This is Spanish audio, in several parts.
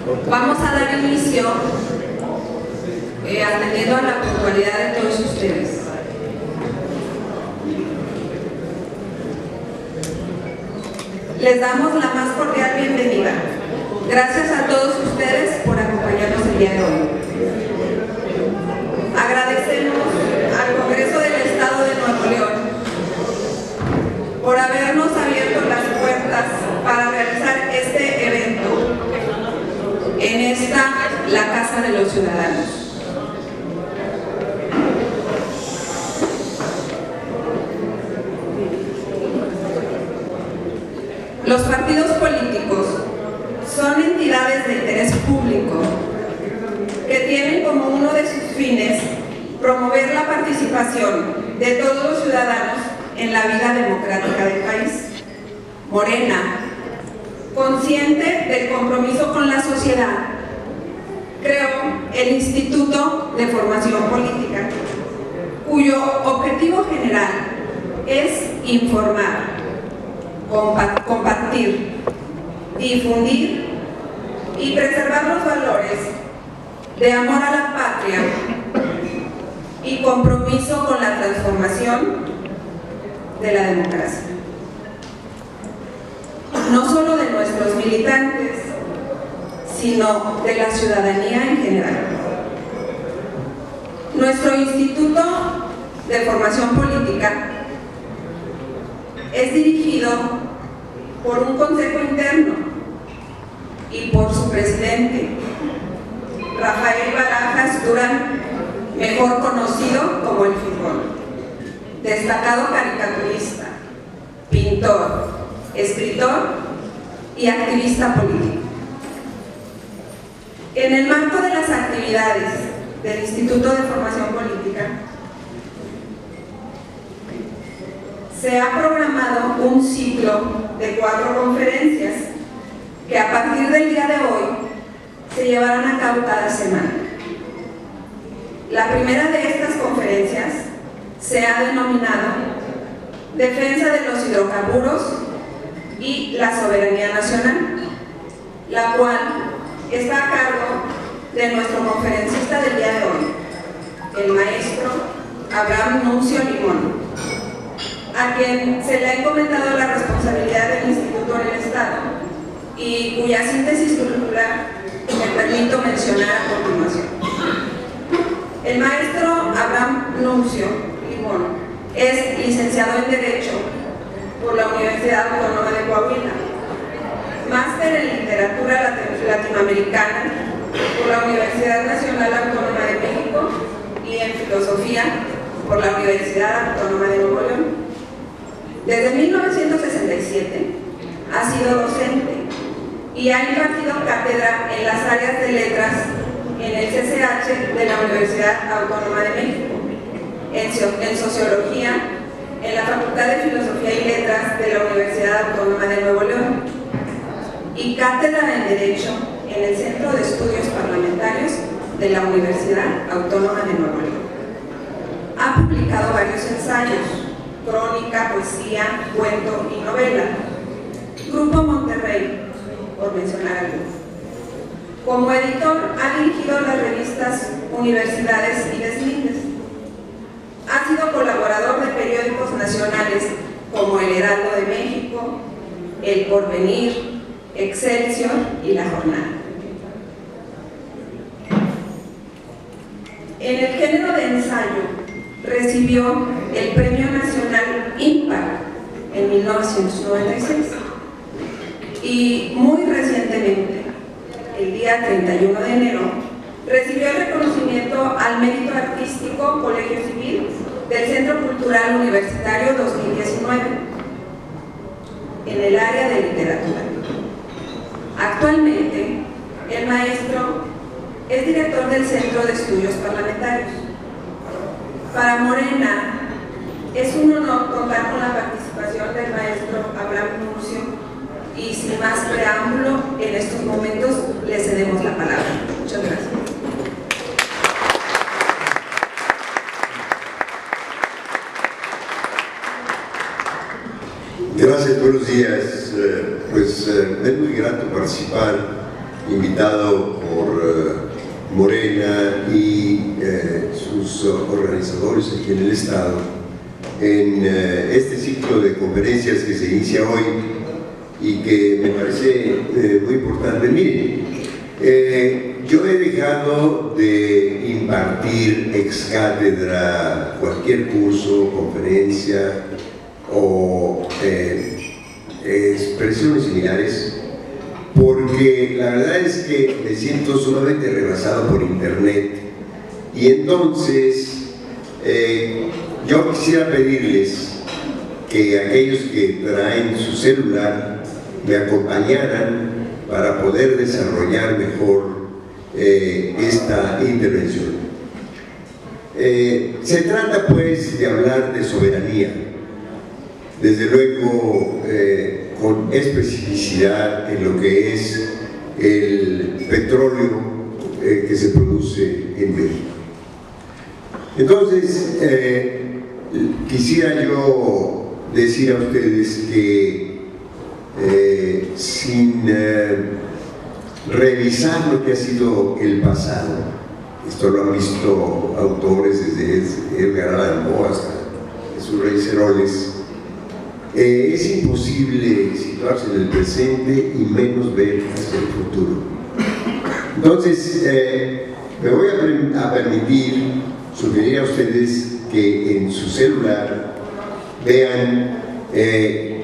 Vamos a dar inicio atendiendo a la puntualidad de todos ustedes. Les damos la más cordial bienvenida. Gracias a todos ustedes por acompañarnos el día de hoy. Agradecemos al Congreso del Estado de Nuevo León por habernos abierto las puertas para realizar este evento en esta, la Casa de los Ciudadanos. Los partidos políticos son entidades de interés público que tienen como uno de sus fines promover la participación de todos los ciudadanos en la vida democrática del país. Morena, consciente del compromiso con la sociedad, creó el Instituto de Formación Política, cuyo objetivo general es informar, compartir, difundir y preservar los valores de amor a la patria y compromiso con la transformación de la democracia. No solo de nuestros militantes, sino de la ciudadanía en general. Nuestro Instituto de Formación Política es dirigido por un consejo interno y por su presidente, Rafael Barajas Durán, mejor conocido como el Fijón, destacado caricaturista, pintor, escritor y activista político. En el marco de las actividades del Instituto de Formación Política, se ha programado un ciclo de 4 conferencias que a partir del día de hoy se llevarán a cabo cada semana. La primera de estas conferencias se ha denominado Defensa de los hidrocarburos y la soberanía nacional, la cual está a cargo de nuestro conferencista del día de hoy, el maestro Abraham Nuncio Limón, a quien se le ha encomendado la responsabilidad del Instituto en el Estado y cuya síntesis curricular me permito mencionar a continuación. El maestro Abraham Nuncio Limón es licenciado en Derecho por la Universidad Autónoma de Coahuila, máster en Literatura Latinoamericana por la Universidad Nacional Autónoma de México y en Filosofía por la Universidad Autónoma de Nuevo León. Desde 1967 ha sido docente y ha impartido cátedra en las áreas de letras en el CCH de la Universidad Autónoma de México, en Sociología en la Facultad de Filosofía y Letras de la Universidad Autónoma de Nuevo León y cátedra en Derecho en el Centro de Estudios Parlamentarios de la Universidad Autónoma de Nuevo León. Ha publicado varios ensayos, crónica, poesía, cuento y novela. Grupo Monterrey, por mencionar algo. Como editor ha dirigido las revistas Universidades y Deslindes. Ha sido colaborador de periódicos nacionales como El Heraldo de México, El Porvenir, Excelsior y La Jornada. En el género de ensayo recibió el Premio Nacional Impact en 1996 y muy recientemente, el día 31 de enero, recibió el reconocimiento al mérito artístico Colegio Civil del Centro Cultural Universitario 2019 en el área de literatura. Actualmente, el maestro es director del Centro de Estudios Parlamentarios. Para Morena, es un honor contar con la participación del maestro Abraham Nuncio y sin más preámbulo, en estos momentos le cedemos la palabra. Muchas gracias. Gracias, buenos días. Es muy grato participar invitado por Morena y sus organizadores aquí en el Estado, en este ciclo de conferencias que se inicia hoy y que me parece muy importante. Miren, yo he dejado de impartir ex cátedra cualquier curso, conferencia o expresiones similares, porque la verdad es que me siento sumamente rebasado por internet, y entonces yo quisiera pedirles que aquellos que traen su celular me acompañaran para poder desarrollar mejor esta intervención. Se trata pues de hablar de soberanía, desde luego con especificidad en lo que es el petróleo que se produce en México. Entonces, quisiera yo decir a ustedes que sin revisar lo que ha sido el pasado, esto lo han visto autores desde Edgar Allan Poe hasta Jesús Reyes Heroles, es imposible situarse en el presente y menos ver hacia el futuro. Entonces, me voy a permitir sugerir a ustedes que en su celular vean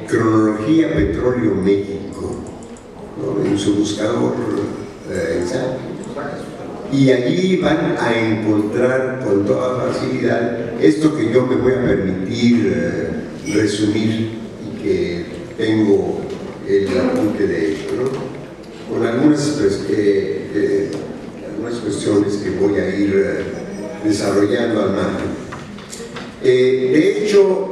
Cronología Petróleo México, ¿no?, en su buscador, y allí van a encontrar con toda facilidad esto que yo me voy a permitir resumir y que tengo el apunte de esto, ¿no?, con algunas cuestiones que voy a ir desarrollando al margen. De hecho,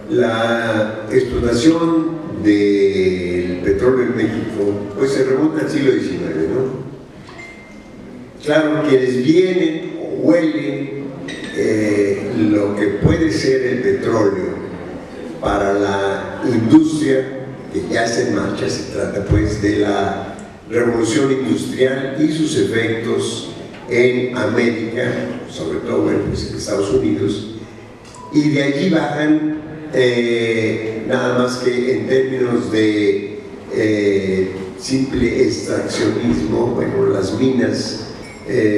la explotación del petróleo en México pues se remonta al siglo XIX, ¿no? Claro, quienes vienen o huelen lo que puede ser el petróleo para la industria que ya está en marcha, se trata pues de la revolución industrial y sus efectos en América, sobre todo bueno, pues en Estados Unidos, y de allí bajan nada más que en términos de simple extraccionismo. Bueno, las minas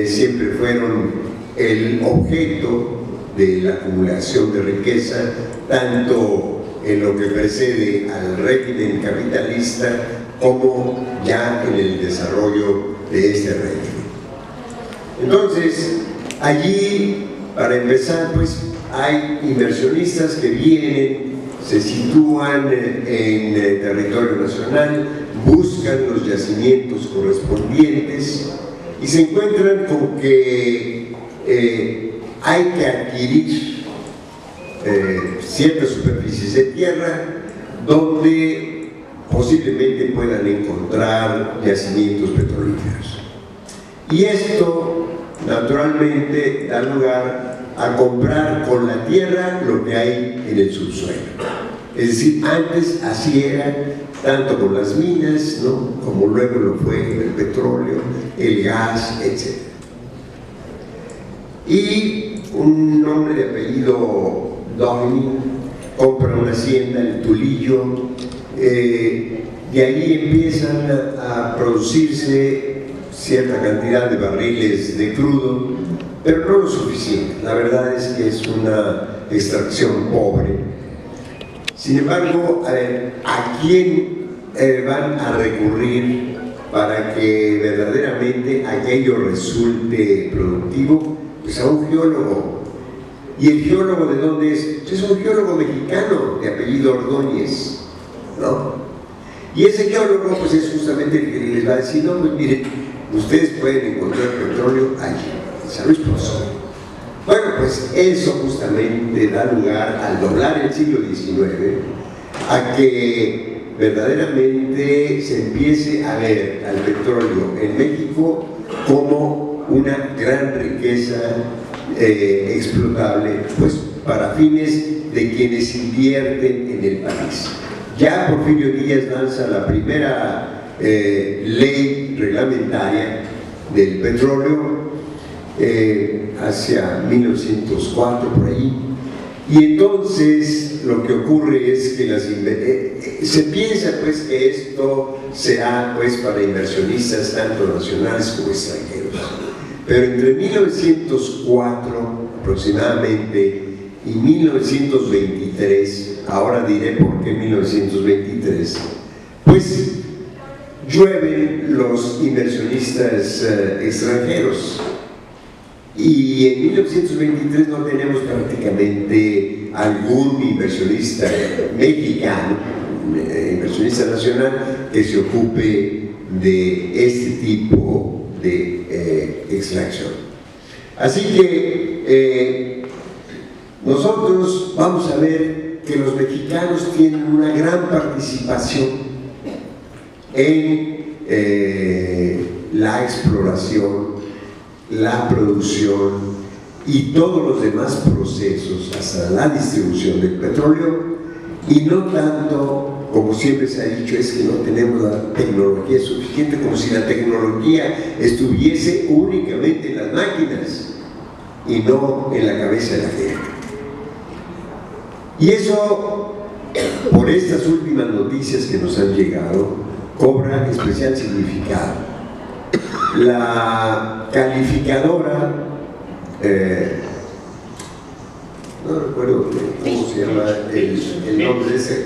siempre fueron el objeto de la acumulación de riqueza, tanto en lo que precede al régimen capitalista como ya en el desarrollo de este régimen. Entonces, allí, para empezar, pues hay inversionistas que vienen, se sitúan en el territorio nacional, buscan los yacimientos correspondientes y se encuentran con que hay que adquirir ciertas superficies de tierra donde posiblemente puedan encontrar yacimientos petrolíferos. Y esto, naturalmente, da lugar a comprar con la tierra lo que hay en el subsuelo. Es decir, antes así era, tanto con las minas, ¿no?, como luego lo fue el petróleo, el gas, etc. Y un hombre de apellido Doheny compra una hacienda, el Tulillo, de ahí empiezan a producirse cierta cantidad de barriles de crudo, pero no lo suficiente. La verdad es que es una extracción pobre. Sin embargo, ¿a quién van a recurrir para que verdaderamente aquello resulte productivo? Pues a un geólogo. ¿Y el geólogo de dónde es? Pues es un geólogo mexicano de apellido Ordóñez, ¿no? Y ese geólogo pues es justamente el que les va a decir: no, pues miren, ustedes pueden encontrar petróleo allí, en San Luis Potosí. Bueno, pues eso justamente da lugar, al doblar el siglo XIX, a que verdaderamente se empiece a ver al petróleo en México como una gran riqueza explotable, pues para fines de quienes invierten en el país. Ya Porfirio Díaz lanza la primera ley reglamentaria del petróleo hacia 1904 por ahí. Y entonces lo que ocurre es que se piensa pues que esto será pues para inversionistas tanto nacionales como extranjeros. Pero entre 1904 aproximadamente y 1923, ahora diré por qué 1923, pues llueven los inversionistas extranjeros. Y en 1923 no tenemos prácticamente algún inversionista mexicano, inversionista nacional, que se ocupe de este tipo de extracción. Así que nosotros vamos a ver que los mexicanos tienen una gran participación en la exploración, la producción y todos los demás procesos hasta la distribución del petróleo, y no tanto, como siempre se ha dicho, es que no tenemos la tecnología suficiente, como si la tecnología estuviese únicamente en las máquinas y no en la cabeza de la gente. Y eso, por estas últimas noticias que nos han llegado, cobra especial significado. La calificadora, no recuerdo cómo se llama el nombre de ese,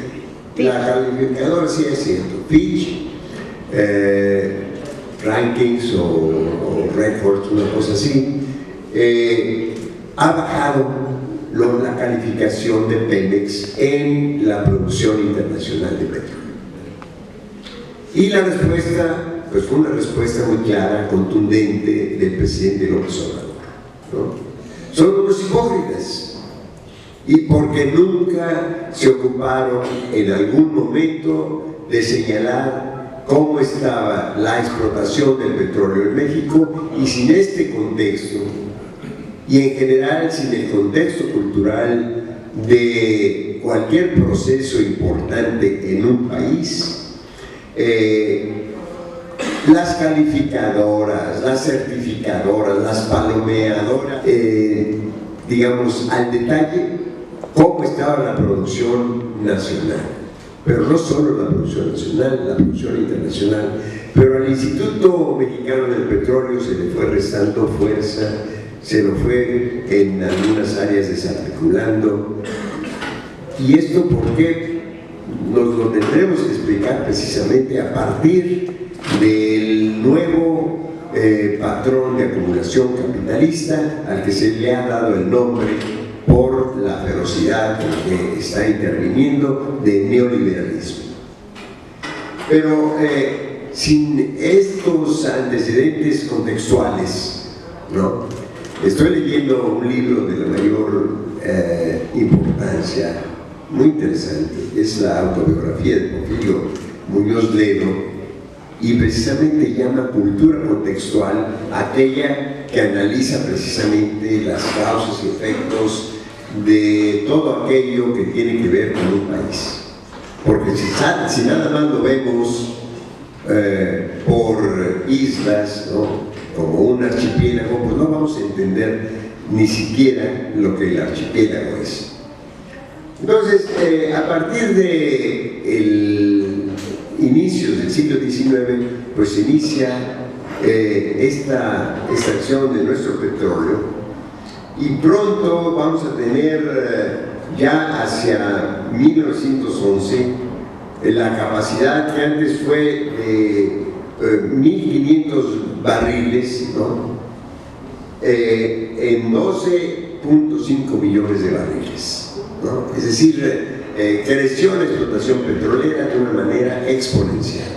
la calificadora, sí es cierto, Fitch, Rankings o Records, una cosa así, ha bajado la calificación de Pemex en la producción internacional de petróleo. Y la respuesta pues fue una respuesta muy clara, contundente del presidente López Obrador, ¿no? Son unos hipócritas, y porque nunca se ocuparon en algún momento de señalar cómo estaba la explotación del petróleo en México, y sin este contexto, y en general sin el contexto cultural de cualquier proceso importante en un país, las calificadoras, las certificadoras, las palomeadoras, digamos al detalle cómo estaba la producción nacional, pero no solo la producción nacional, la producción internacional. Pero al Instituto Mexicano del Petróleo se le fue restando fuerza, se lo fue en algunas áreas desarticulando. ¿Y esto por qué? Nos lo tendremos que explicar precisamente a partir del nuevo patrón de acumulación capitalista al que se le ha dado el nombre, por la ferocidad con que está interviniendo, de neoliberalismo. Pero sin estos antecedentes contextuales, ¿no? Estoy leyendo un libro de la mayor importancia, muy interesante, es la autobiografía de Porfirio Muñoz Ledo, y precisamente llama cultura contextual aquella que analiza precisamente las causas y efectos de todo aquello que tiene que ver con un país. Porque si nada más lo vemos por islas, ¿no?, como un archipiélago, pues no vamos a entender ni siquiera lo que el archipiélago es. Entonces, a partir de inicios del siglo XIX, pues se inicia esta extracción de nuestro petróleo, y pronto vamos a tener ya hacia 1911 la capacidad que antes fue de 1.500 barriles, ¿no?, en 12.5 millones de barriles, ¿no? Es decir, creció la explotación petrolera de una manera exponencial.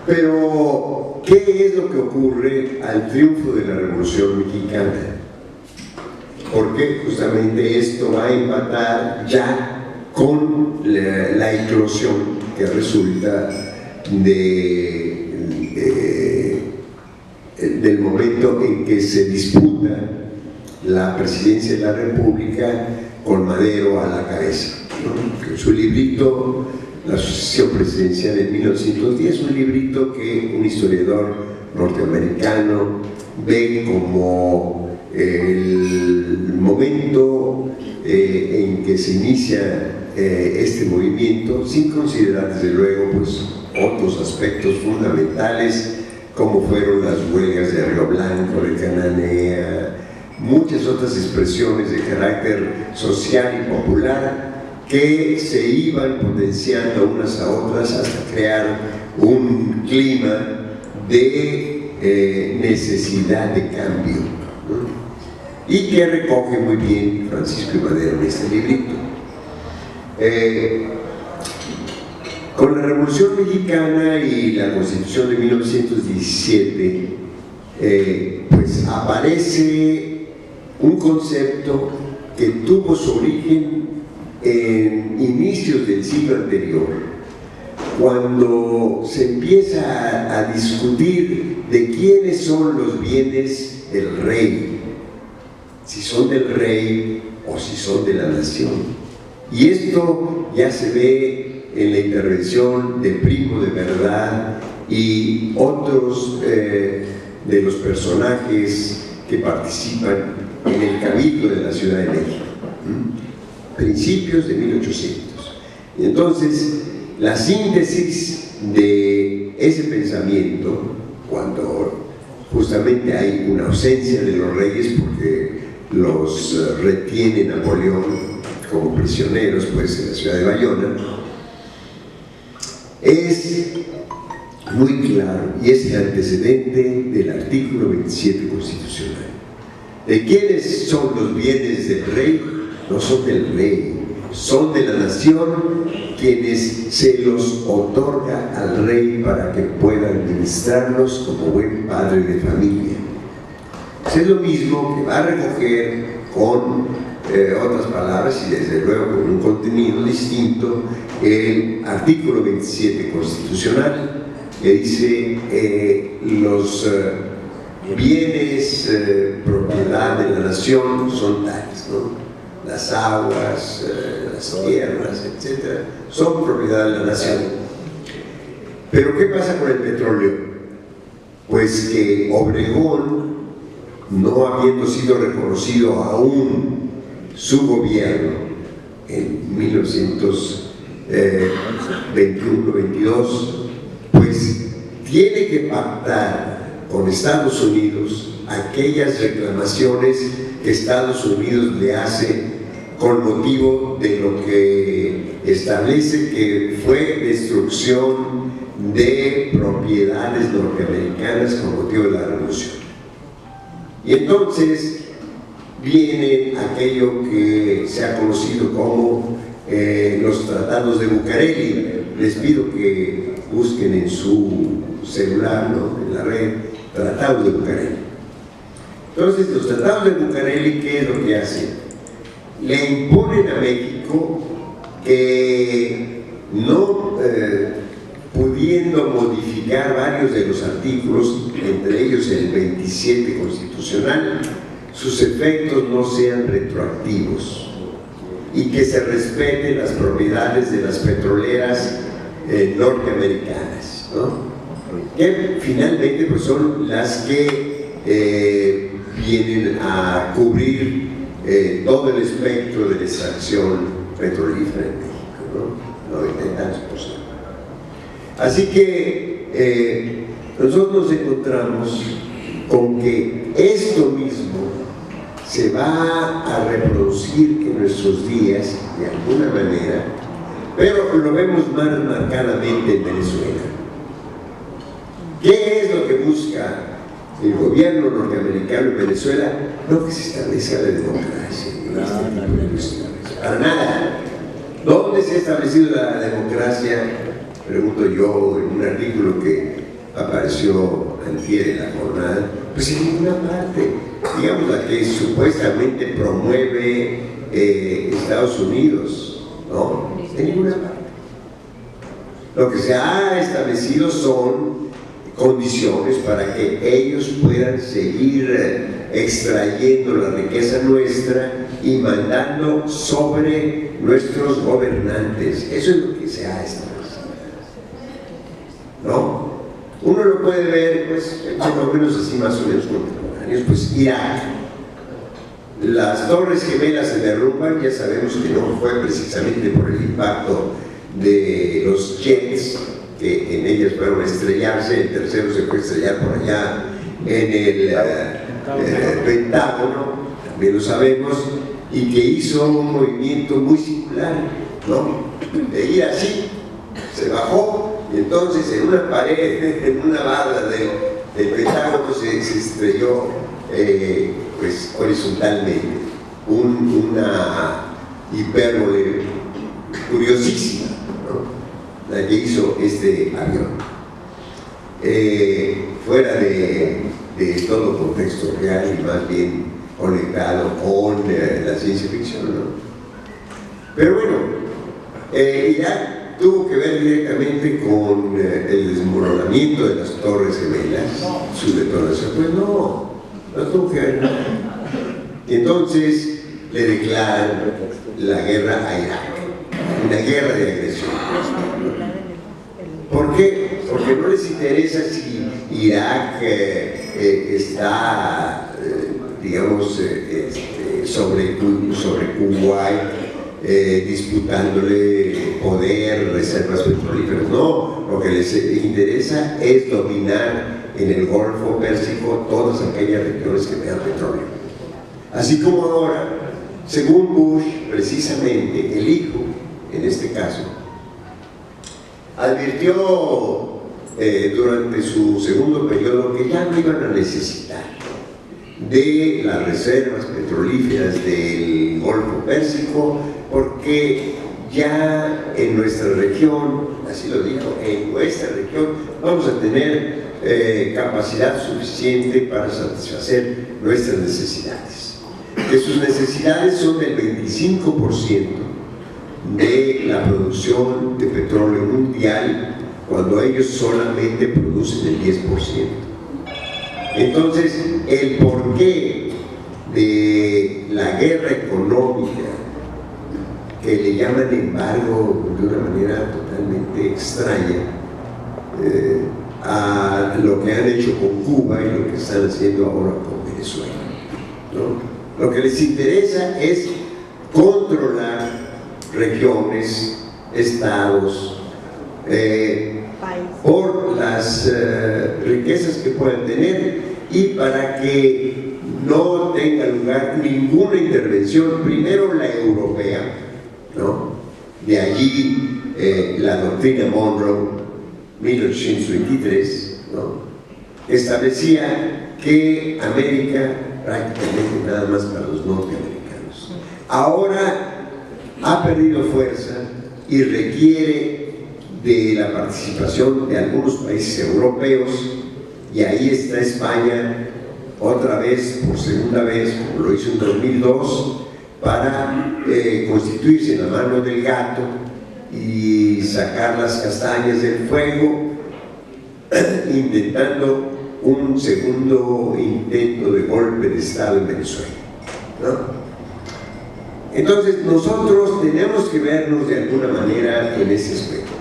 Pero, ¿qué es lo que ocurre al triunfo de la Revolución Mexicana? Porque justamente esto va a empatar ya con la eclosión que resulta del momento en que se disputa la presidencia de la República con Madero a la cabeza, ¿no? En su librito la sucesión presidencial en 1910, un librito que un historiador norteamericano ve como el momento en que se inicia este movimiento, sin considerar desde luego pues otros aspectos fundamentales como fueron las huelgas de Río Blanco, de Cananea, muchas otras expresiones de carácter social y popular que se iban potenciando unas a otras hasta crear un clima de necesidad de cambio, ¿no? Y que recoge muy bien Francisco I. Madero en este librito. Con la Revolución Mexicana y la Constitución de 1917, pues aparece un concepto que tuvo su origen en inicios del siglo anterior, cuando se empieza a discutir de quiénes son los bienes del rey, si son del rey o si son de la nación. Y esto ya se ve en la intervención de Primo de Verdad y otros de los personajes que participan en el Cabildo de la Ciudad de México, principios de 1800. Y entonces, la síntesis de ese pensamiento, cuando justamente hay una ausencia de los reyes porque los retiene Napoleón como prisioneros pues en la ciudad de Bayona, es muy claro y es el antecedente del artículo 27 constitucional. ¿De quiénes son los bienes del rey? No son del rey, son de la nación, quienes se los otorga al rey para que pueda administrarlos como buen padre de familia. Es lo mismo que va a recoger con otras palabras y desde luego con un contenido distinto el artículo 27 constitucional, que dice los bienes propiedad de la nación son tales, ¿no? Las aguas, las tierras, etc., son propiedad de la nación. Pero ¿qué pasa con el petróleo? Pues que Obregón, no habiendo sido reconocido aún su gobierno en 1921-22, pues tiene que pactar con Estados Unidos aquellas reclamaciones que Estados Unidos le hace con motivo de lo que establece que fue destrucción de propiedades norteamericanas con motivo de la revolución. Y entonces viene aquello que se ha conocido como los tratados de Bucareli. Les pido que busquen en su celular, ¿no?, en la red, tratados de Bucareli. Entonces, los tratados de Bucareli, ¿qué es lo que hacen? Le imponen a México que no pudiendo modificar varios de los artículos, entre ellos el 27 constitucional, sus efectos no sean retroactivos y que se respeten las propiedades de las petroleras norteamericanas, ¿no?, que finalmente pues, son las que vienen a cubrir todo el espectro de la extracción petrolífera en México, ¿no? 90 y tantos %. Así que nosotros nos encontramos con que esto mismo se va a reproducir en nuestros días de alguna manera, pero lo vemos más marcadamente en Venezuela. ¿Qué es lo que busca el gobierno norteamericano en Venezuela? No que se establezca la democracia, para nada. ¿Dónde se ha establecido la democracia? Pregunto yo en un artículo que apareció antier en La Jornada. Pues en ninguna parte. Digamos la que supuestamente promueve Estados Unidos, ¿no? En ninguna parte. Lo que se ha establecido son condiciones para que ellos puedan seguir extrayendo la riqueza nuestra y mandando sobre nuestros gobernantes. Eso es lo que se ha establecido. ¿no? Uno lo puede ver, pues, por lo menos así más o menos contemporáneos, pues Irak. Las Torres Gemelas se derrumban, ya sabemos que no fue precisamente por el impacto de los jets, que en ellas fueron a estrellarse, el tercero se fue a estrellar por allá en el Pentágono, también lo sabemos, y que hizo un movimiento muy singular, ¿no? De ir así, se bajó, y entonces en una pared, en una barra del Pentágono se estrelló pues horizontalmente, una hipérbole curiosísima, ¿no? La que hizo este avión, fuera de todo contexto real y más bien conectado con la ciencia ficción, ¿no? Pero bueno, Irak tuvo que ver directamente con el desmoronamiento de las Torres Gemelas, su detonación. Pues no tuvo que ver nada. Y entonces le declaran la guerra a Irak, una guerra de agresión. ¿Por qué? Porque no les interesa si Irak está, digamos, sobre Kuwait, disputándole poder, reservas petrolíferas. No, lo que les interesa es dominar en el Golfo Pérsico todas aquellas regiones que tengan petróleo. Así como ahora, según Bush, precisamente el hijo, en este caso, advirtió durante su segundo periodo que ya no iban a necesitar de las reservas petrolíferas del Golfo Pérsico, porque ya en nuestra región, así lo dijo, en nuestra región vamos a tener capacidad suficiente para satisfacer nuestras necesidades. Que sus necesidades son del 25% de la producción de petróleo mundial, cuando ellos solamente producen el 10%. Entonces, el porqué de la guerra económica, que le llaman embargo de una manera totalmente extraña, a lo que han hecho con Cuba y lo que están haciendo ahora con Venezuela, ¿no? Lo que les interesa es controlar regiones, estados, por las riquezas que puedan tener, y para que no tenga lugar ninguna intervención, primero la europea, ¿no? De allí la doctrina Monroe, 1823, ¿no? Establecía que América prácticamente nada más para los norteamericanos. Ahora ha perdido fuerza y requiere de la participación de algunos países europeos, y ahí está España otra vez, por segunda vez, como lo hizo en 2002, para constituirse en la mano del gato y sacar las castañas del fuego, intentando un segundo intento de golpe de Estado en Venezuela, ¿no? Entonces nosotros tenemos que vernos de alguna manera en ese aspecto,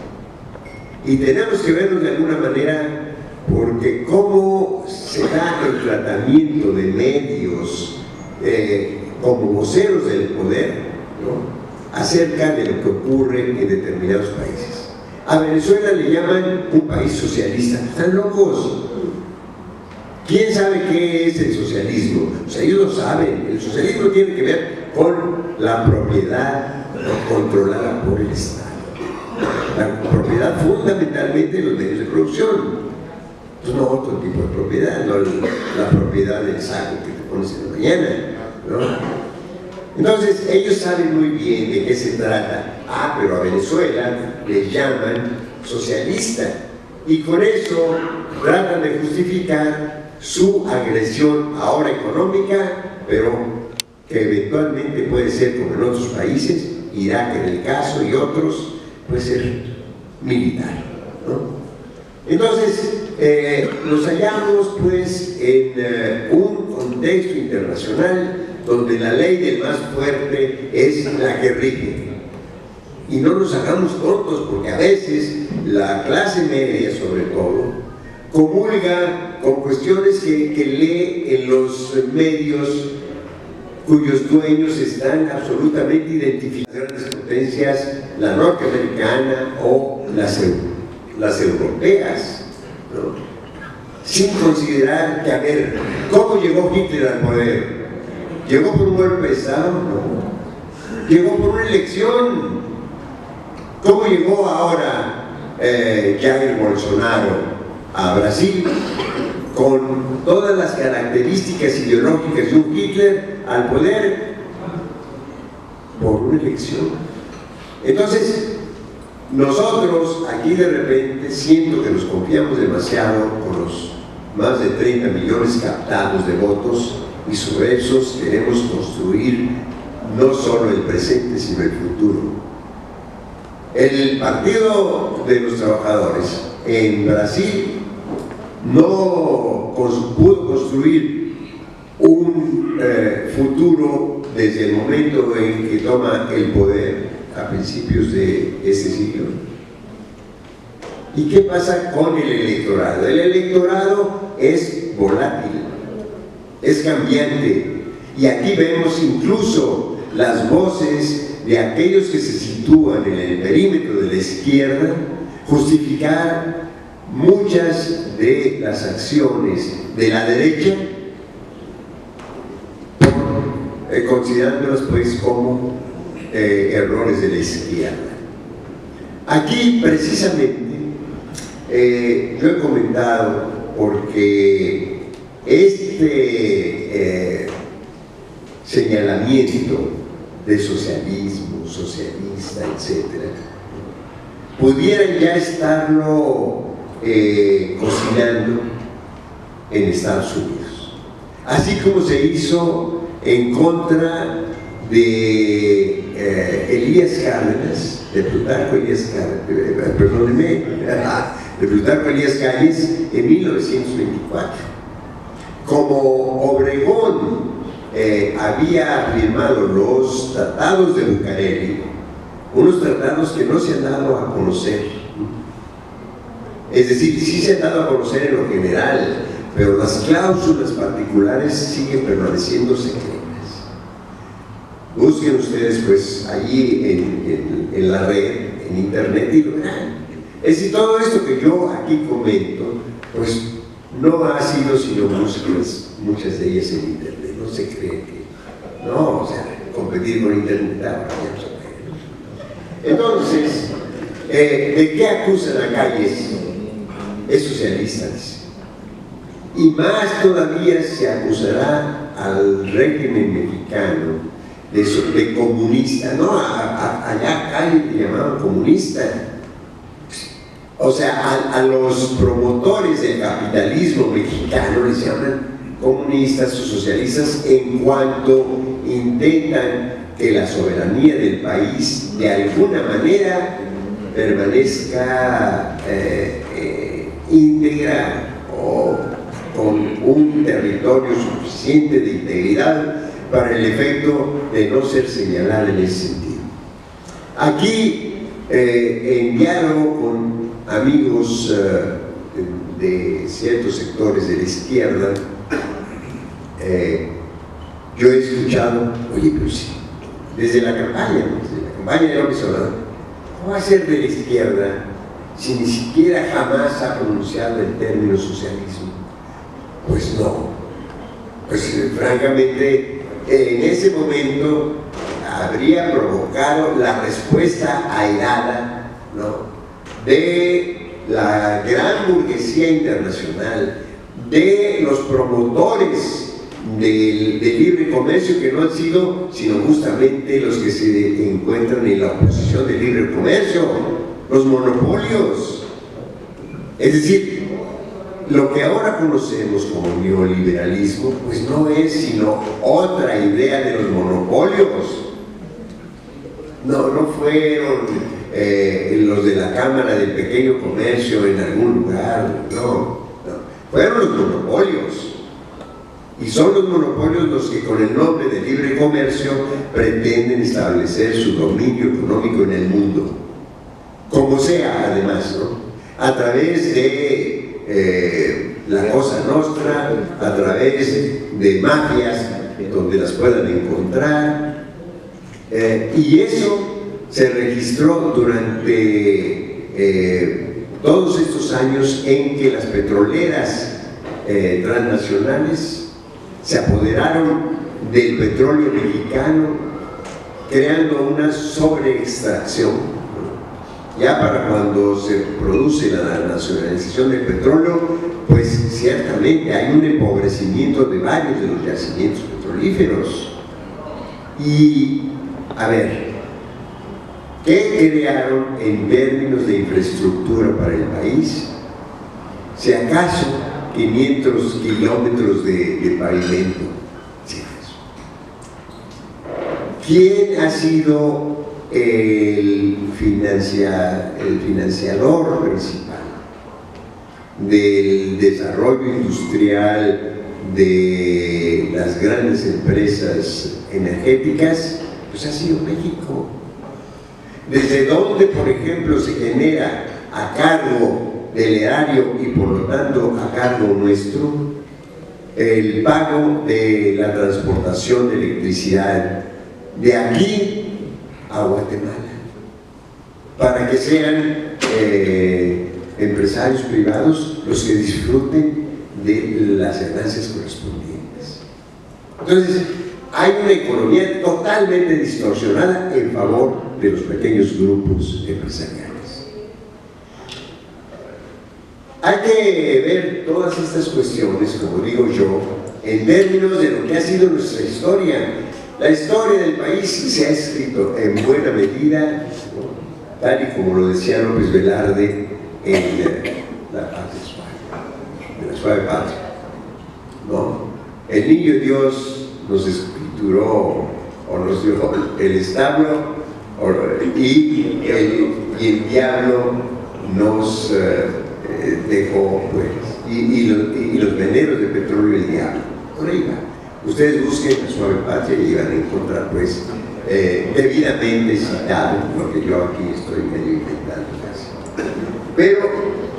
y tenemos que vernos de alguna manera porque cómo se da el tratamiento de medios como voceros del poder, ¿no? Acerca de lo que ocurre en determinados países. A Venezuela le llaman un país socialista. ¿Están locos? ¿Quién sabe qué es el socialismo? O sea, ellos lo saben. El socialismo tiene que ver con la propiedad controlada por el Estado. La propiedad fundamentalmente de los medios de producción. Pues no otro tipo de propiedad, no la propiedad del saco que te pones en la mañana, ¿no? Entonces, ellos saben muy bien de qué se trata. Ah, pero a Venezuela les llaman socialista, y con eso tratan de justificar su agresión ahora económica, pero que eventualmente puede ser, como en otros países, Irak en el caso y otros, puede ser militar, ¿no? Entonces, nos hallamos pues en un contexto internacional donde la ley del más fuerte es la que rige. Y no nos hagamos tontos, porque a veces la clase media sobre todo, comulga con cuestiones que lee en los medios cuyos dueños están absolutamente identificados, las grandes potencias, la norteamericana o las europeas, ¿no? Sin considerar que, a ver, ¿cómo llegó Hitler al poder? ¿Llegó por un golpe de Estado? No. Llegó por una elección. ¿Cómo llegó ahora Jair Bolsonaro a Brasil? Con todas las características ideológicas de un Hitler al poder, por una elección. Entonces, nosotros aquí de repente siento que nos confiamos demasiado con los más de 30 millones captados de votos, y sobre esos queremos construir no solo el presente sino el futuro. El Partido de los Trabajadores en Brasil no pudo construir un futuro desde el momento en que toma el poder a principios de este siglo. ¿Y qué pasa con el electorado? El electorado es volátil, es cambiante, y aquí vemos incluso las voces de aquellos que se sitúan en el perímetro de la izquierda justificar muchas de las acciones de la derecha, considerándolas pues como errores de la izquierda. Aquí precisamente yo he comentado, porque este señalamiento de socialismo, socialista, etcétera, pudieran ya estarlo cocinando en Estados Unidos, así como se hizo en contra de Elías Cárdenas, de Plutarco Elías Cárdenas, perdóneme, de Plutarco Elías Calles en 1924. Como Obregón había firmado los tratados de Bucareli, unos tratados que no se han dado a conocer, es decir, sí se han dado a conocer en lo general, pero las cláusulas particulares siguen permaneciendo secretas. Busquen ustedes pues allí en la red, en internet, y lo verán. Es decir, todo esto que yo aquí comento, pues no ha sido sino muchas de ellas en internet. No se cree que, no, o sea, competir con internet, entonces, ¿de qué acusan a Calles? Es socialista, dice. Y más todavía se acusará al régimen mexicano de comunista, ¿no? Allá Calles le llamaban comunista. O sea, a los promotores del capitalismo mexicano les llaman comunistas o socialistas en cuanto intentan que la soberanía del país de alguna manera permanezca íntegra o con un territorio suficiente de integridad para el efecto de no ser señalada en ese sentido. Aquí, en diálogo con amigos de ciertos sectores de la izquierda, yo he escuchado, oye, pero sí, desde la campaña de López Obrador, ¿cómo va a ser de la izquierda si ni siquiera jamás ha pronunciado el término socialismo? Pues no, pues francamente en ese momento habría provocado la respuesta airada, ¿no?, de la gran burguesía internacional, de los promotores del libre comercio, que no han sido sino justamente los que se encuentran en la oposición del libre comercio, los monopolios. Es decir, lo que ahora conocemos como neoliberalismo, pues no es sino otra idea de los monopolios. No fueron los de la Cámara del Pequeño Comercio en algún lugar, no, fueron los monopolios. Y son los monopolios los que con el nombre de libre comercio pretenden establecer su dominio económico en el mundo, como sea además, ¿no? A través de la Cosa Nostra, a través de mafias donde las puedan encontrar, y eso se registró durante todos estos años en que las petroleras transnacionales se apoderaron del petróleo mexicano, creando una sobreextracción. Ya para cuando se produce la nacionalización del petróleo, pues ciertamente hay un empobrecimiento de varios de los yacimientos petrolíferos. Y, a ver, ¿qué crearon en términos de infraestructura para el país? Si acaso 500 kilómetros de pavimento. ¿Quién ha sido el financiador principal del desarrollo industrial de las grandes empresas energéticas? Pues ha sido México. Desde donde, por ejemplo, se genera a cargo del erario y por lo tanto a cargo nuestro el pago de la transportación de electricidad de aquí a Guatemala, para que sean empresarios privados los que disfruten de las ganancias correspondientes. Entonces, hay una economía totalmente distorsionada en favor de los pequeños grupos empresariales. Hay que ver todas estas cuestiones, como digo yo, en términos de lo que ha sido nuestra historia. La historia del país se ha escrito en buena medida, ¿no?, tal y como lo decía López Velarde en La Patria Suave, de la Suave Patria, ¿no? El niño Dios nos escrituró o nos dio el establo y el diablo nos dejó, pues, y los veneros de petróleo del diablo. Por ahí va. Ustedes busquen La Suave Patria y van a encontrar, pues, debidamente citado, porque yo aquí estoy medio inventando casi. Pero,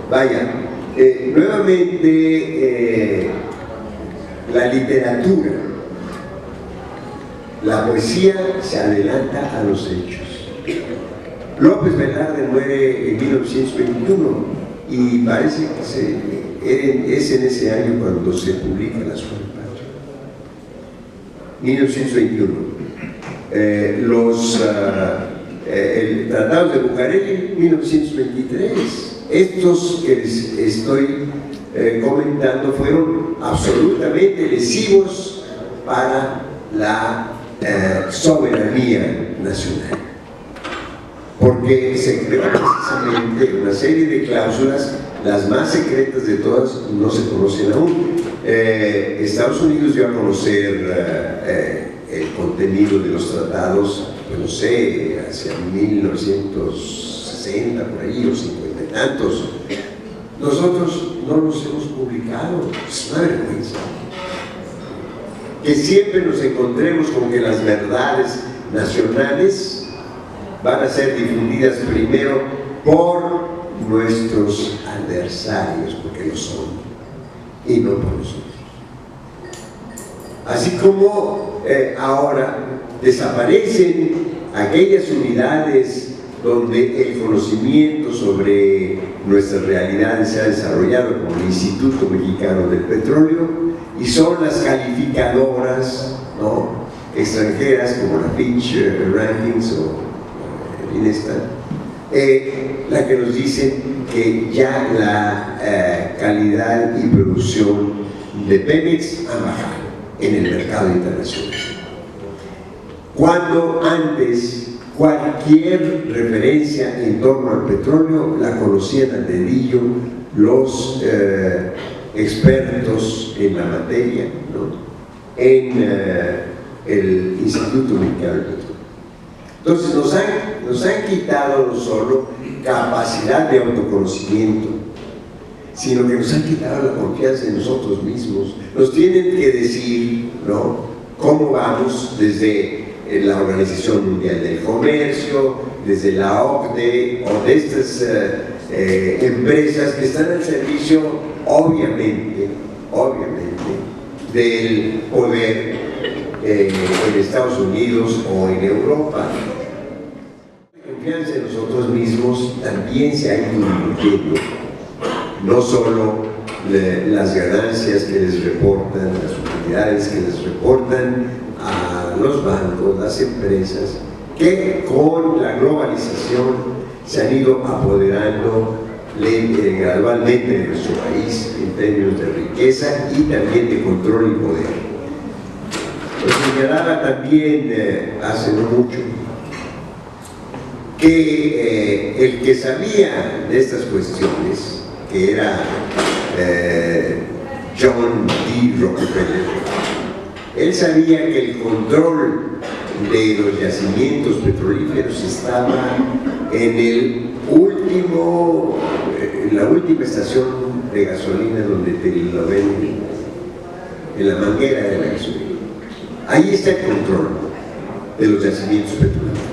vaya, nuevamente, la literatura, la poesía se adelanta a los hechos. López Velarde muere en 1921 y parece que es en ese año cuando se publica La Suave Patria. 1921. El Tratado de Bucareli, 1923. Estos que les estoy comentando fueron absolutamente lesivos para la soberanía nacional, porque se creó precisamente una serie de cláusulas, las más secretas de todas no se conocen aún. Estados Unidos dio a conocer el contenido de los tratados, pues no sé, hacia 1960 por ahí, o 50 y tantos. Nosotros no los hemos publicado. Es una vergüenza que siempre nos encontremos con que las verdades nacionales van a ser difundidas primero por nuestros adversarios, porque lo son, y no por nosotros. Así como ahora desaparecen aquellas unidades donde el conocimiento sobre nuestras realidades se ha desarrollado, como el Instituto Mexicano del Petróleo, y son las calificadoras, ¿no?, extranjeras como la Fitch Rankings o Inesta, la que nos dicen que ya la calidad y producción de Pemex ha bajado en el mercado internacional. Cuando antes cualquier referencia en torno al petróleo la conocían al dedillo los expertos en la materia, ¿no?, en el Instituto Mexicano del Petróleo. Entonces nos han quitado no solo capacidad de autoconocimiento, sino que nos han quitado la confianza en nosotros mismos. Nos tienen que decir, ¿no?, cómo vamos desde la Organización Mundial del Comercio, desde la OCDE o de estas empresas que están al servicio, obviamente, del poder en Estados Unidos o en Europa. La confianza en nosotros mismos también se ha ido disminuyendo, no solo las ganancias que les reportan, las utilidades que les reportan a los bancos, las empresas, que con la globalización se han ido apoderando gradualmente de nuestro país en términos de riqueza y también de control y poder. Lo señalaba también hace no mucho que el que sabía de estas cuestiones, que era John D. Rockefeller, él sabía que el control de los yacimientos petrolíferos estaba en la última estación de gasolina donde te lo venden, en la manguera de la gasolina. Ahí está el control de los yacimientos petrolíferos.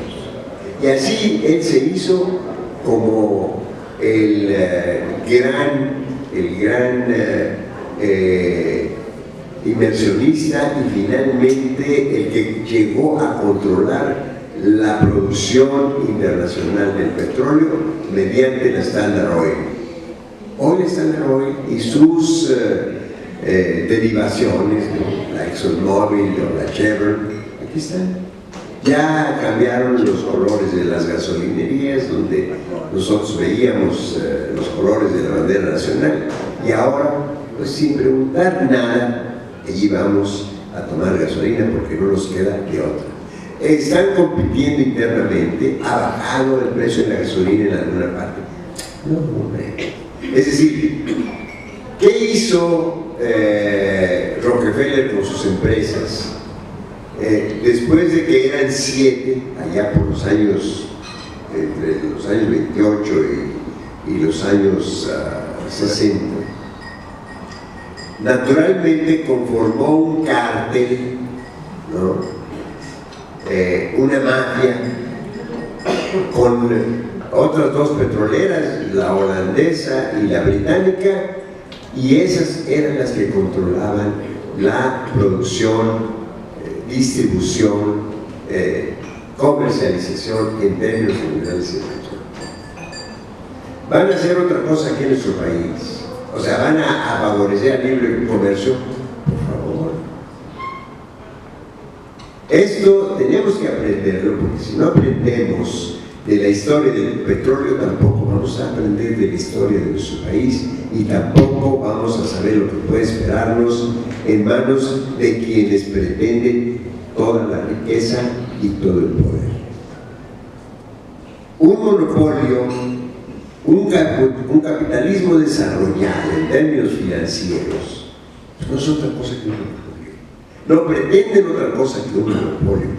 Y así él se hizo como el gran inversionista y finalmente el que llegó a controlar la producción internacional del petróleo mediante la Standard Oil. Hoy la Standard Oil y sus derivaciones, ¿no? La ExxonMobil o la Chevron, aquí están. Ya cambiaron los colores de las gasolinerías, donde nosotros veíamos los colores de la bandera nacional, y ahora, pues sin preguntar nada, allí vamos a tomar gasolina porque no nos queda de otra. Están compitiendo internamente, ha bajado el precio de la gasolina en alguna parte. No, hombre. Es decir, ¿qué hizo Rockefeller con sus empresas? Después de que eran 7, allá por los años, entre los años 28 y los años 60, naturalmente conformó un cártel, ¿no? Una mafia con otras dos petroleras, la holandesa y la británica, y esas eran las que controlaban la producción, distribución, comercialización en términos generales de petróleo. Van a hacer otra cosa aquí en nuestro país, o sea, van a favorecer el libre comercio. Por favor, esto tenemos que aprenderlo, porque si no aprendemos de la historia del petróleo, tampoco vamos a aprender de la historia de nuestro país y tampoco vamos a saber lo que puede esperarnos en manos de quienes pretenden toda la riqueza y todo el poder. Un monopolio, un capitalismo desarrollado en términos financieros, no es otra cosa que un monopolio. No pretenden otra cosa que un monopolio.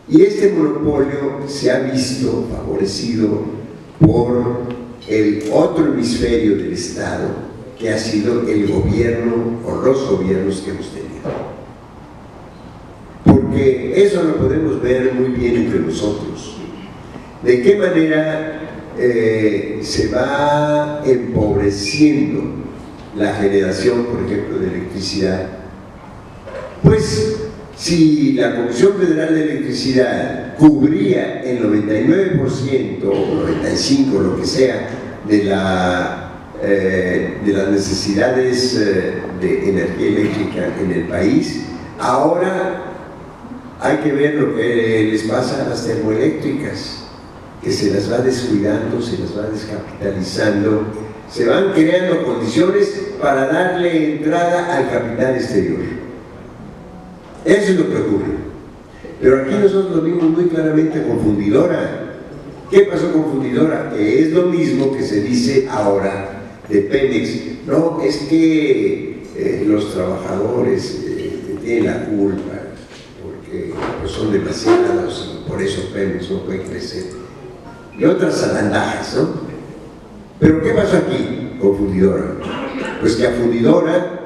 Y este monopolio se ha visto favorecido por el otro hemisferio del Estado, que ha sido el gobierno o los gobiernos que hemos tenido. Porque eso lo podemos ver muy bien entre nosotros. De qué manera se va empobreciendo la generación, por ejemplo, de electricidad. Pues si la Comisión Federal de Electricidad cubría el 99% o 95%, lo que sea, de las necesidades de energía eléctrica en el país, ahora hay que ver lo que les pasa a las termoeléctricas, que se las va descuidando, se las va descapitalizando, se van creando condiciones para darle entrada al capital exterior. Eso es lo que ocurre. Pero aquí nosotros lo vimos muy claramente con Fundidora. ¿Qué pasó con Fundidora? Que es lo mismo que se dice ahora de Pemex. No, es que los trabajadores tienen la culpa, porque pues, son demasiados y por eso Pemex no puede crecer. Y otras zarandajas, ¿no? Pero ¿qué pasó aquí con Fundidora? Pues que a Fundidora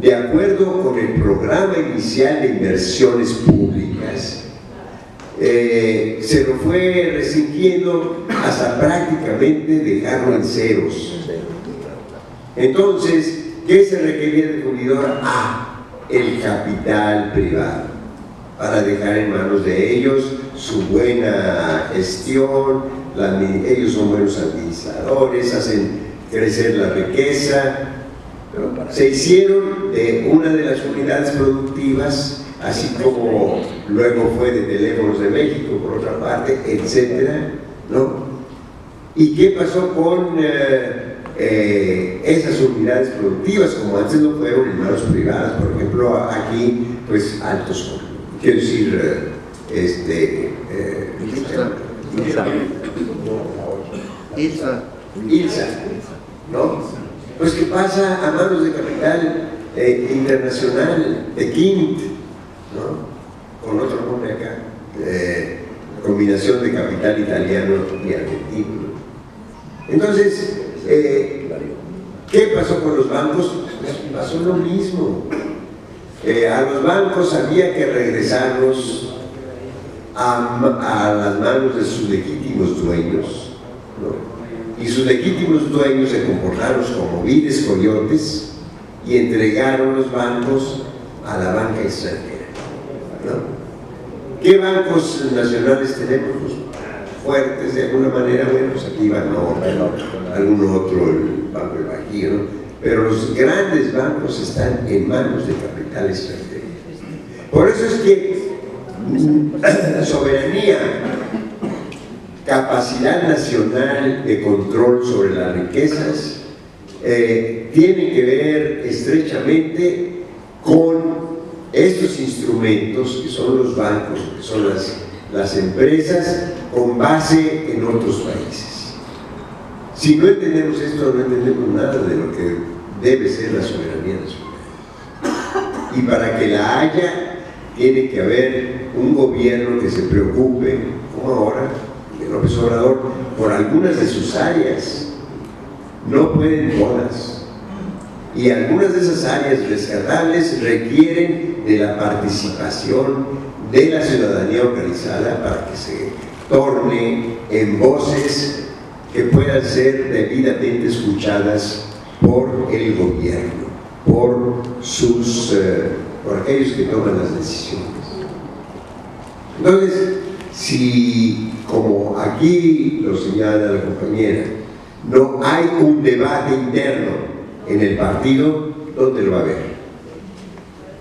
de acuerdo con el programa inicial de inversiones públicas, se lo fue restringiendo hasta prácticamente dejarlo en ceros. Entonces, ¿qué se requería del Fundidora? El capital privado, para dejar en manos de ellos su buena gestión. Ellos son buenos administradores, hacen crecer la riqueza. Se hicieron de una de las unidades productivas, así como luego fue de Teléfonos de México, por otra parte, etcétera, ¿no? ¿Y qué pasó con esas unidades productivas? Como antes no fueron en manos privadas, por ejemplo, aquí, pues, Altos, quiero decir, ILSA, ¿no? Pues que pasa a manos de capital internacional, de Quint, ¿no? Con otro nombre acá, combinación de capital italiano y argentino. Entonces, ¿qué pasó con los bancos? Pues pasó lo mismo. A los bancos había que regresarlos a las manos de sus legítimos dueños, ¿no? Y sus legítimos dueños se comportaron como viles coyotes y entregaron los bancos a la banca extranjera, ¿no? ¿Qué bancos nacionales tenemos? Fuertes de alguna manera, bueno, pues aquí Banorte, algún otro, el Banco del Bajío, ¿no? Pero los grandes bancos están en manos de capital extranjero. Por eso es que soberanía, capacidad nacional de control sobre las riquezas, tiene que ver estrechamente con estos instrumentos que son los bancos, que son las empresas con base en otros países. Si no entendemos esto, no entendemos nada de lo que debe ser la soberanía nacional. Y para que la haya, tiene que haber un gobierno que se preocupe, como ahora, López Obrador, por algunas de sus áreas. No pueden todas, y algunas de esas áreas rescatables requieren de la participación de la ciudadanía organizada para que se torne en voces que puedan ser debidamente escuchadas por el gobierno, por aquellos que toman las decisiones. Entonces, si, como aquí lo señala la compañera, no hay un debate interno en el partido, ¿dónde lo va a haber?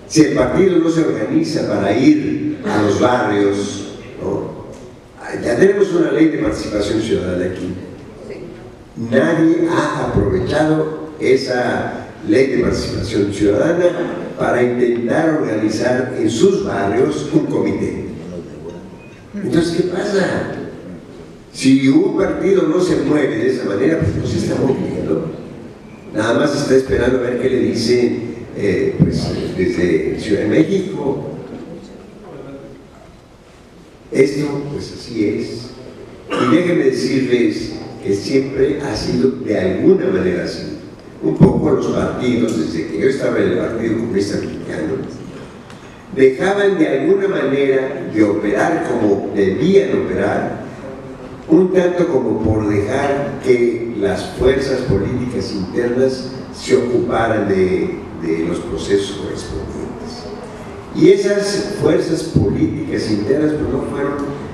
Si el partido no se organiza para ir a los barrios, ¿no? Ya tenemos una ley de participación ciudadana aquí. Nadie ha aprovechado esa ley de participación ciudadana para intentar organizar en sus barrios un comité. Entonces, ¿qué pasa? Si un partido no se mueve de esa manera, pues no se está moviendo. Nada más está esperando a ver qué le dicen pues, desde Ciudad de México. Esto, pues así es. Y déjenme decirles que siempre ha sido de alguna manera así. Un poco los partidos, desde que yo estaba en el Partido Comunista Mexicano, dejaban de alguna manera de operar como debían operar, un tanto como por dejar que las fuerzas políticas internas se ocuparan de los procesos correspondientes. Y esas fuerzas políticas internas pues no fueron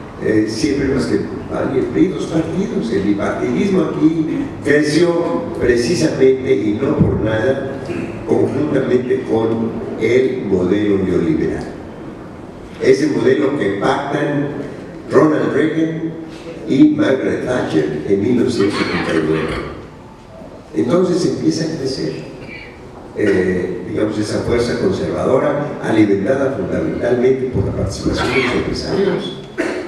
siempre más que PAN y el PRI, dos partidos. El bipartidismo aquí creció precisamente y no por nada conjuntamente con el modelo neoliberal. Ese modelo que pactan Ronald Reagan y Margaret Thatcher en 1979. Entonces empieza a crecer, digamos, esa fuerza conservadora alimentada fundamentalmente por la participación de los empresarios.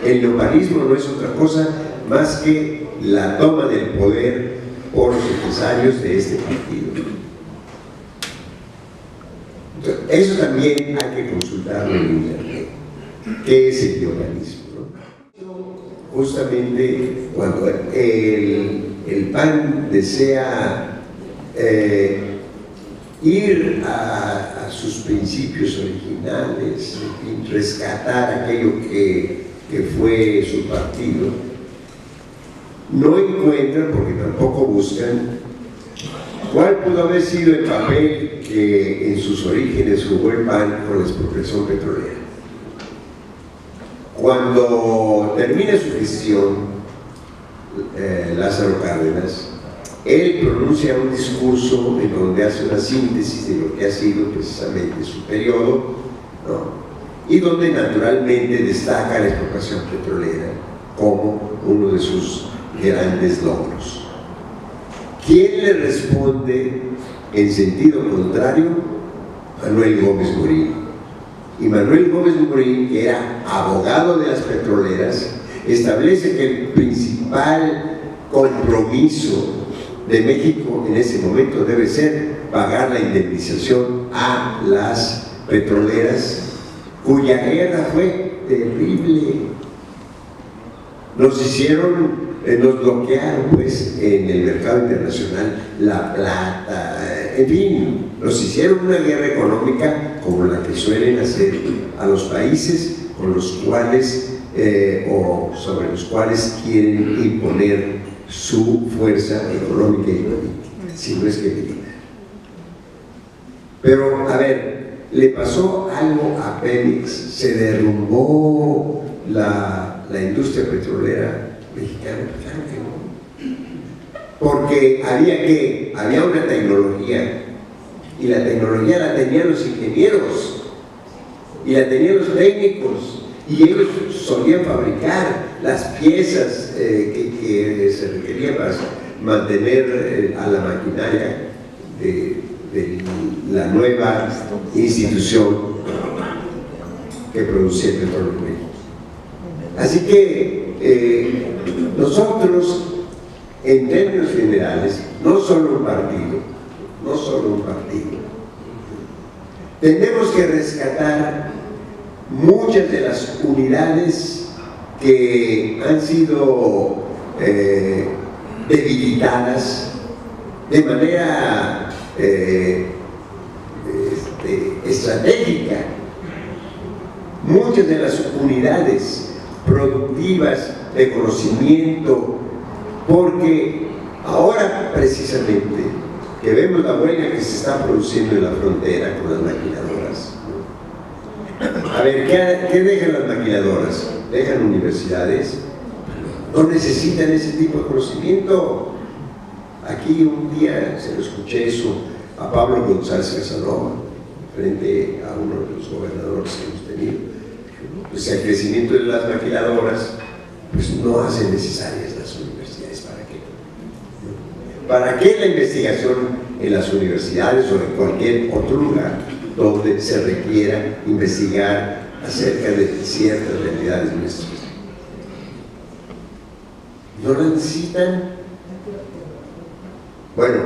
El neoliberalismo no es otra cosa más que la toma del poder por los empresarios de este partido. Entonces, eso también hay que consultarlo en internet. ¿Qué es el neoliberalismo? Justamente cuando el PAN desea ir a sus principios originales, en fin, rescatar aquello que fue su partido, no encuentran, porque tampoco buscan, cuál pudo haber sido el papel que en sus orígenes jugó el PAN con la expropiación petrolera. Cuando termina su gestión, Lázaro Cárdenas, él pronuncia un discurso en donde hace una síntesis de lo que ha sido precisamente su periodo, ¿no? Y donde naturalmente destaca la expropiación petrolera como uno de sus grandes logros. ¿Quién le responde en sentido contrario? Manuel Gómez Morín. Y Manuel Gómez Morín, que era abogado de las petroleras, establece que el principal compromiso de México en ese momento debe ser pagar la indemnización a las petroleras, cuya guerra fue terrible. Nos bloquearon pues en el mercado internacional la plata, en fin, nos hicieron una guerra económica como la que suelen hacer a los países con los cuales o sobre los cuales quieren imponer su fuerza económica y política, si no es que militar. Pero, a ver, ¿le pasó algo a Pemex? ¿Se derrumbó la industria petrolera mexicana? Claro que no. Porque había una tecnología, y la tecnología la tenían los ingenieros, y la tenían los técnicos, y ellos solían fabricar las piezas que se requerían para mantener a la maquinaria de la nueva institución que producía el petróleo en México. Así que nosotros, en términos generales, no solo un partido, tenemos que rescatar muchas de las unidades que han sido debilitadas de manera estratégica. Muchas de las unidades productivas de conocimiento, porque ahora precisamente que vemos la huelga que se está produciendo en la frontera con las maquiladoras. A ver, ¿qué dejan las maquiladoras? Dejan universidades, no necesitan ese tipo de conocimiento. Aquí un día se lo escuché eso a Pablo González Casanova, frente a uno de los gobernadores que hemos tenido. Pues el crecimiento de las maquiladoras pues no hace necesarias las universidades. ¿Para qué? ¿Para qué la investigación en las universidades o en cualquier otro lugar donde se requiera investigar acerca de ciertas realidades nuestras? ¿No la necesitan? Bueno,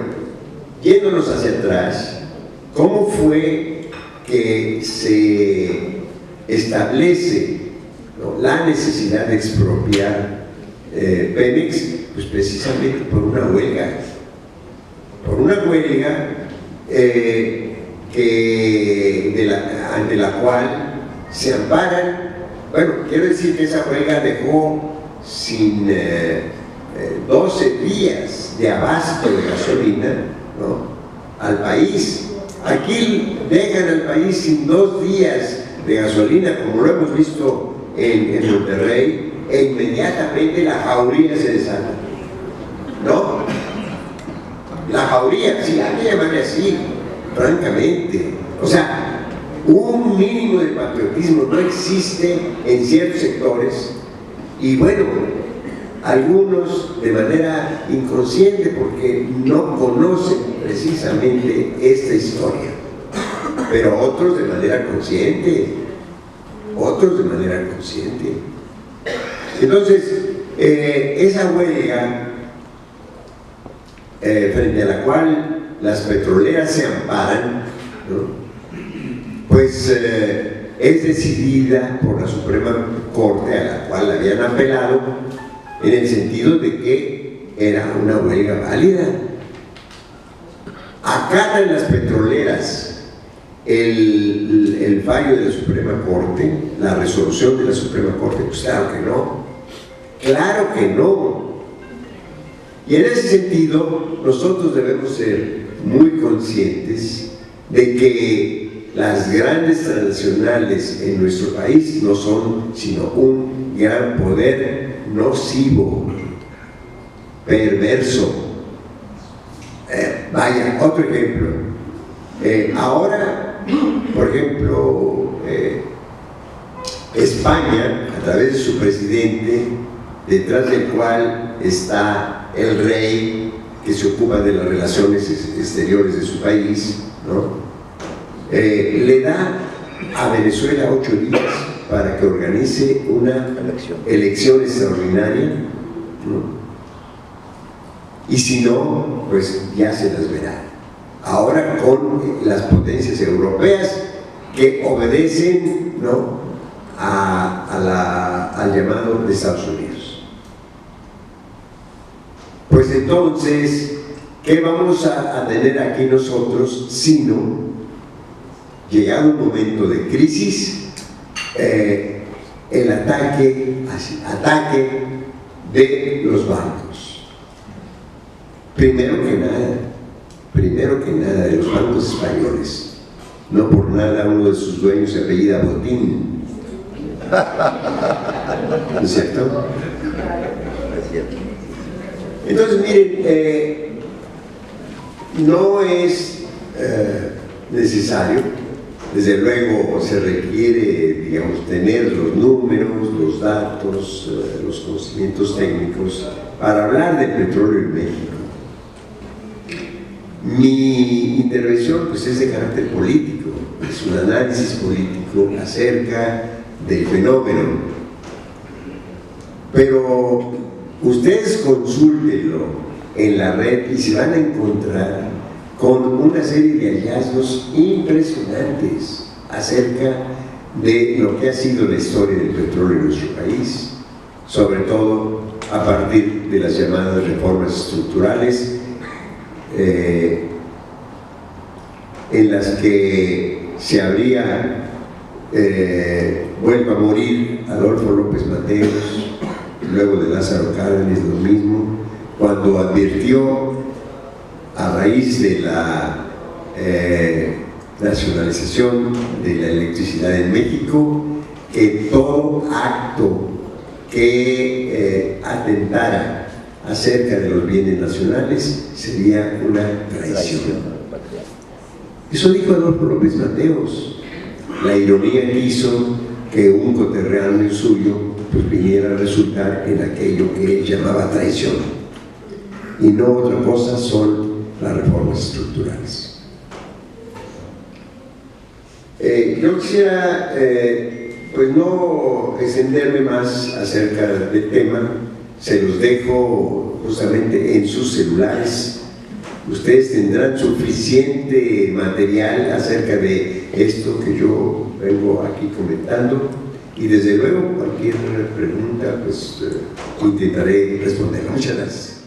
yéndonos hacia atrás, ¿cómo fue que se establece, ¿no?, la necesidad de expropiar Pemex? Pues precisamente por una huelga. Ante la cual se amparan. Bueno, quiero decir que esa huelga dejó sin 12 días de abasto de gasolina, ¿no?, al país. Aquí dejan al país sin 2 días de gasolina, como lo hemos visto en Monterrey, e inmediatamente la jauría se desata, ¿no? La jauría, sí, hay que llamarle así, francamente. O sea, un mínimo de patriotismo no existe en ciertos sectores, y bueno, algunos de manera inconsciente porque no conocen precisamente esta historia, pero otros de manera consciente, Entonces, esa huelga frente a la cual las petroleras se amparan, ¿no?, pues es decidida por la Suprema Corte, a la cual habían apelado, en el sentido de que era una huelga válida. ¿Acatan las petroleras el fallo de la Suprema Corte, la resolución de la Suprema Corte? Pues claro que no, claro que no. Y en ese sentido, nosotros debemos ser muy conscientes de que las grandes transnacionales en nuestro país no son sino un gran poder nocivo, perverso. Vaya, otro ejemplo. Ahora, por ejemplo, España, a través de su presidente, detrás del cual está el rey que se ocupa de las relaciones exteriores de su país, ¿no? Le da a Venezuela 8 días para que organice una elección extraordinaria, ¿no? Y si no, pues ya se las verá. Ahora con las potencias europeas que obedecen, ¿no?, al llamado de Estados Unidos. Pues entonces, ¿qué vamos a tener aquí nosotros sino, llegado un momento de crisis, el ataque de los bancos? Primero que nada de los bancos españoles. No por nada uno de sus dueños se apellida Botín. ¿No es cierto? Entonces, miren, no es necesario, desde luego se requiere, digamos, tener los números, los datos, los conocimientos técnicos para hablar del petróleo en México. Mi intervención pues es de carácter político, es un análisis político acerca del fenómeno, pero ustedes consúltenlo en la red y se van a encontrar con una serie de hallazgos impresionantes acerca de lo que ha sido la historia del petróleo en nuestro país, sobre todo a partir de las llamadas reformas estructurales, en las que se habría vuelto a morir Adolfo López Mateos, luego de Lázaro Cárdenas lo mismo, cuando advirtió, a raíz de la nacionalización de la electricidad en México, que todo acto que atentara acerca de los bienes nacionales sería una traición. Eso dijo Adolfo López Mateos. La ironía quiso que un coterráneo suyo pues viniera a resultar en aquello que él llamaba traición, y no otra cosa son las reformas estructurales. Yo quisiera pues no extenderme más acerca del tema. Se los dejo justamente en sus celulares. Ustedes tendrán suficiente material acerca de esto que yo vengo aquí comentando, y desde luego cualquier pregunta pues intentaré responderla. Muchas gracias.